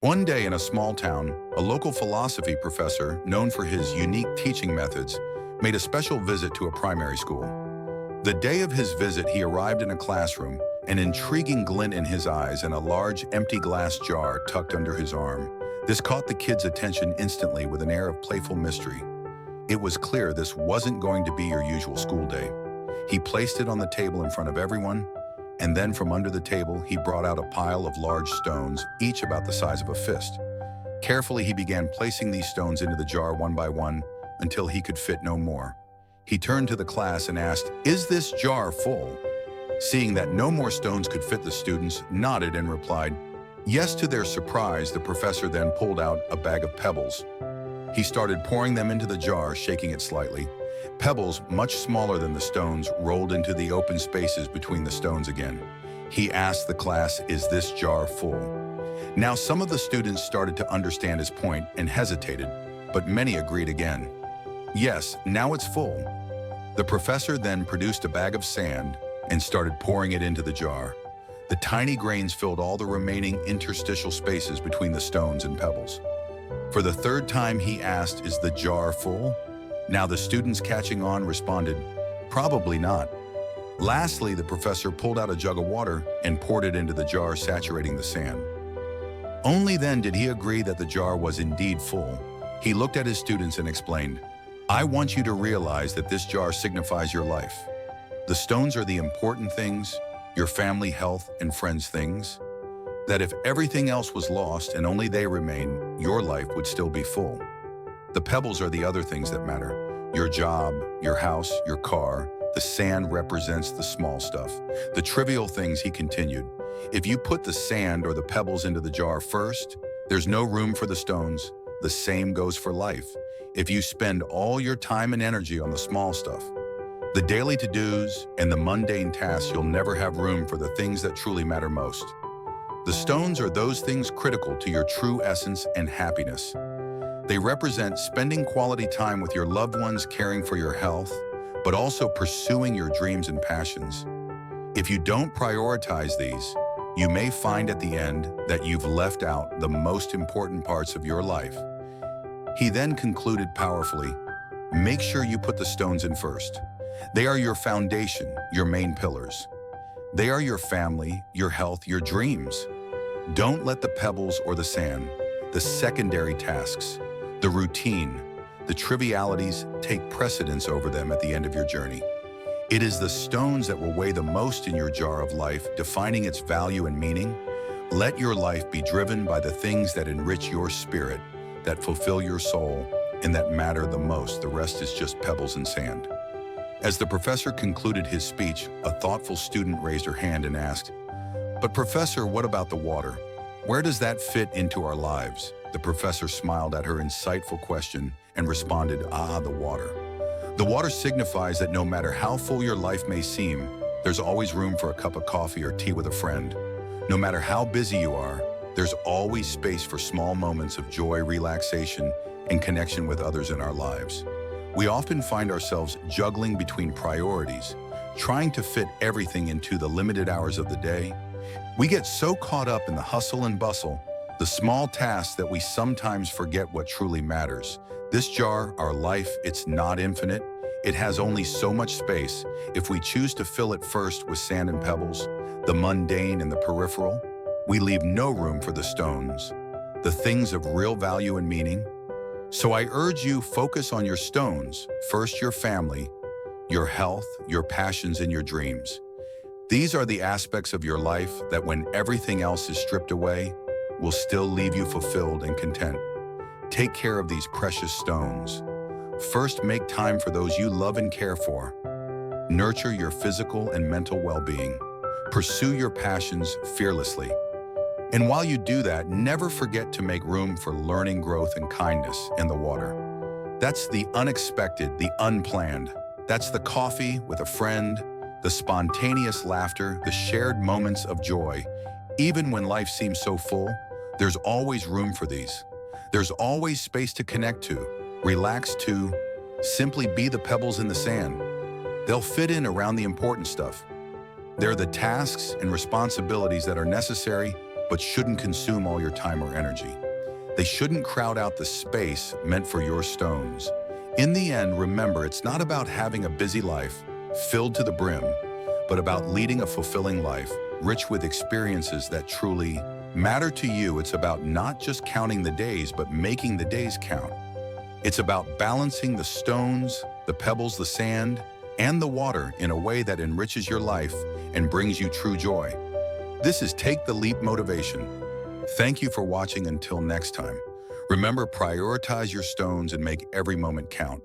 One day in a small town, a local philosophy professor, known for his unique teaching methods, made a special visit to a primary school. The day of his visit, he arrived in a classroom, an intriguing glint in his eyes and a large, empty glass jar tucked under his arm. This caught the kid's attention instantly with an air of playful mystery. It was clear this wasn't going to be your usual school day. He placed it on the table in front of everyone, and then from under the table, he brought out a pile of large stones, each about the size of a fist. Carefully, he began placing these stones into the jar one by one until he could fit no more. He turned to the class and asked, "Is this jar full?" Seeing that no more stones could fit, the students nodded and replied, "Yes." To their surprise, the professor then pulled out a bag of pebbles. He started pouring them into the jar, shaking it slightly. Pebbles, much smaller than the stones, rolled into the open spaces between the stones again. He asked the class, "Is this jar full?" Now, some of the students started to understand his point and hesitated, but many agreed again. "Yes, now it's full." The professor then produced a bag of sand and started pouring it into the jar. The tiny grains filled all the remaining interstitial spaces between the stones and pebbles. For the third time, he asked, "Is the jar full?" Now the students, catching on, responded, "Probably not." Lastly, the professor pulled out a jug of water and poured it into the jar, saturating the sand. Only then did he agree that the jar was indeed full. He looked at his students and explained, "I want you to realize that this jar signifies your life. The stones are the important things, your family, health, and friends' things. That if everything else was lost and only they remain, your life would still be full. The pebbles are the other things that matter. Your job, your house, your car. The sand represents the small stuff, the trivial things," he continued. "If you put the sand or the pebbles into the jar first, there's no room for the stones. The same goes for life. If you spend all your time and energy on the small stuff, the daily to-dos and the mundane tasks, you'll never have room for the things that truly matter most. The stones are those things critical to your true essence and happiness. They represent spending quality time with your loved ones, caring for your health, but also pursuing your dreams and passions. If you don't prioritize these, you may find at the end that you've left out the most important parts of your life." He then concluded powerfully, "Make sure you put the stones in first. They are your foundation, your main pillars. They are your family, your health, your dreams. Don't let the pebbles or the sand, the secondary tasks, the routine, the trivialities take precedence over them at the end of your journey. It is the stones that will weigh the most in your jar of life, defining its value and meaning. Let your life be driven by the things that enrich your spirit, that fulfill your soul, and that matter the most. The rest is just pebbles and sand." As the professor concluded his speech, a thoughtful student raised her hand and asked, "But professor, what about the water? Where does that fit into our lives?" The professor smiled at her insightful question and responded, "The water. The water signifies that no matter how full your life may seem, there's always room for a cup of coffee or tea with a friend. No matter how busy you are, there's always space for small moments of joy, relaxation, and connection with others in our lives. We often find ourselves juggling between priorities, trying to fit everything into the limited hours of the day. We get so caught up in the hustle and bustle, the small tasks, that we sometimes forget what truly matters. This jar, our life, it's not infinite. It has only so much space. If we choose to fill it first with sand and pebbles, the mundane and the peripheral, we leave no room for the stones, the things of real value and meaning. So I urge you, focus on your stones, first your family, your health, your passions, and your dreams. These are the aspects of your life that, when everything else is stripped away, will still leave you fulfilled and content. Take care of these precious stones. First, make time for those you love and care for. Nurture your physical and mental well-being. Pursue your passions fearlessly. And while you do that, never forget to make room for learning, growth, and kindness in the water. That's the unexpected, the unplanned. That's the coffee with a friend, the spontaneous laughter, the shared moments of joy. Even when life seems so full, there's always room for these. There's always space to connect to, relax to, simply be the pebbles in the sand. They'll fit in around the important stuff. They're the tasks and responsibilities that are necessary, but shouldn't consume all your time or energy. They shouldn't crowd out the space meant for your stones. In the end, remember, it's not about having a busy life filled to the brim, but about leading a fulfilling life, rich with experiences that truly matter to you. It's about not just counting the days, but making the days count. It's about balancing the stones, the pebbles, the sand, and the water in a way that enriches your life and brings you true joy. This is Take the Leap Motivation. Thank you for watching. Until next time, remember, prioritize your stones and make every moment count.